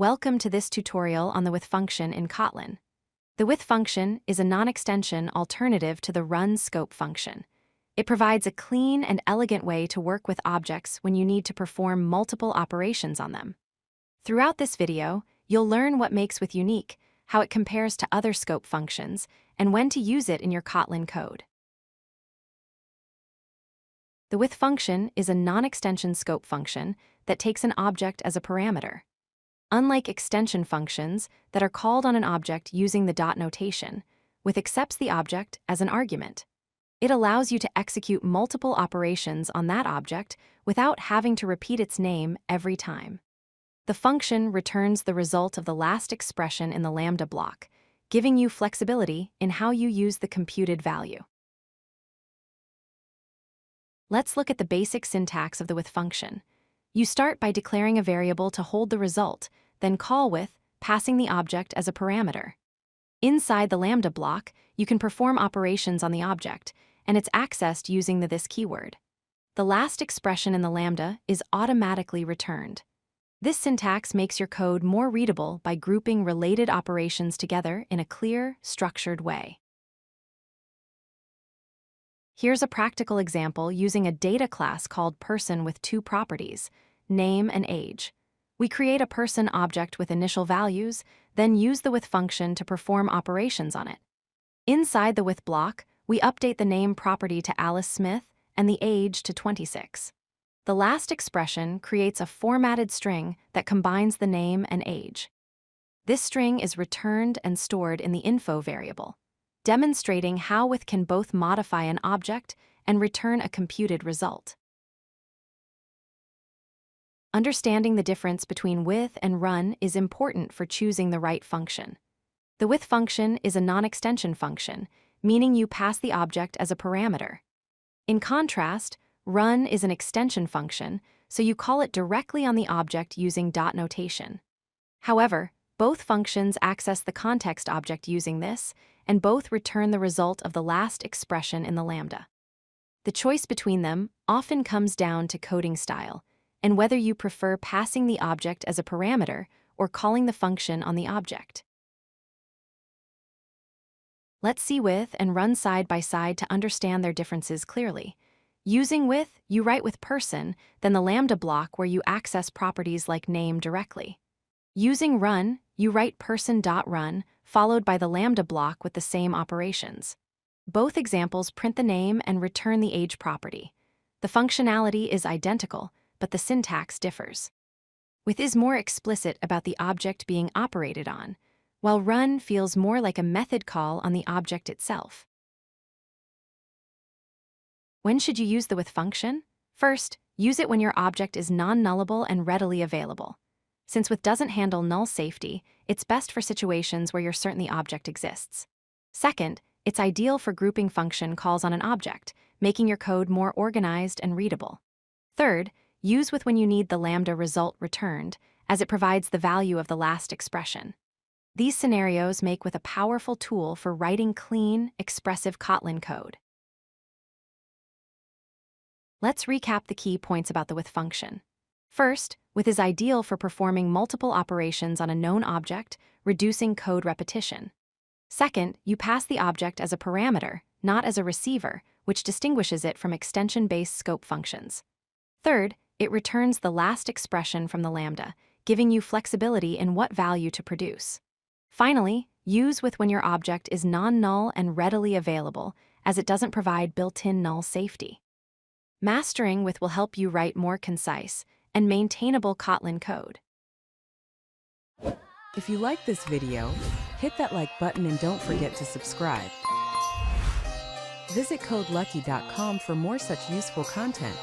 Welcome to this tutorial on the with function in Kotlin. The with function is a non-extension alternative to the run scope function. It provides a clean and elegant way to work with objects when you need to perform multiple operations on them. Throughout this video, you'll learn what makes with unique, how it compares to other scope functions, and when to use it in your Kotlin code. The with function is a non-extension scope function that takes an object as a parameter. Unlike extension functions that are called on an object using the dot notation, with accepts the object as an argument. It allows you to execute multiple operations on that object without having to repeat its name every time. The function returns the result of the last expression in the lambda block, giving you flexibility in how you use the computed value. Let's look at the basic syntax of the with function. You start by declaring a variable to hold the result, then call with, passing the object as a parameter. Inside the lambda block, you can perform operations on the object, and it's accessed using the this keyword. The last expression in the lambda is automatically returned. This syntax makes your code more readable by grouping related operations together in a clear, structured way. Here's a practical example using a data class called person with two properties, name and age. We create a person object with initial values, then use the with function to perform operations on it. Inside the with block, we update the name property to Alice Smith and the age to 26. The last expression creates a formatted string that combines the name and age. This string is returned and stored in the info variable, demonstrating how with can both modify an object and return a computed result. Understanding the difference between with and run is important for choosing the right function. The with function is a non-extension function, meaning you pass the object as a parameter. In contrast, run is an extension function, so you call it directly on the object using dot notation. However, both functions access the context object using this, and both return the result of the last expression in the lambda. The choice between them often comes down to coding style, and whether you prefer passing the object as a parameter or calling the function on the object. Let's see with and run side by side to understand their differences clearly. Using with, you write with person, then the lambda block where you access properties like name directly. Using run, you write person.run, followed by the lambda block with the same operations. Both examples print the name and return the age property. The functionality is identical, but the syntax differs. With is more explicit about the object being operated on, while run feels more like a method call on the object itself. When should you use the with function? First, use it when your object is non-nullable and readily available. Since with doesn't handle null safety, it's best for situations where you're certain the object exists. Second, it's ideal for grouping function calls on an object, making your code more organized and readable. Third, use with when you need the lambda result returned, as it provides the value of the last expression. These scenarios make with a powerful tool for writing clean, expressive Kotlin code. Let's recap the key points about the with function. First, with is ideal for performing multiple operations on a known object, reducing code repetition. Second, you pass the object as a parameter, not as a receiver, which distinguishes it from extension-based scope functions. Third, it returns the last expression from the lambda, giving you flexibility in what value to produce. Finally, use with when your object is non-null and readily available, as it doesn't provide built-in null safety. Mastering with will help you write more concise and maintainable Kotlin code. If you like this video, hit that like button and don't forget to subscribe. Visit codelucky.com for more such useful content.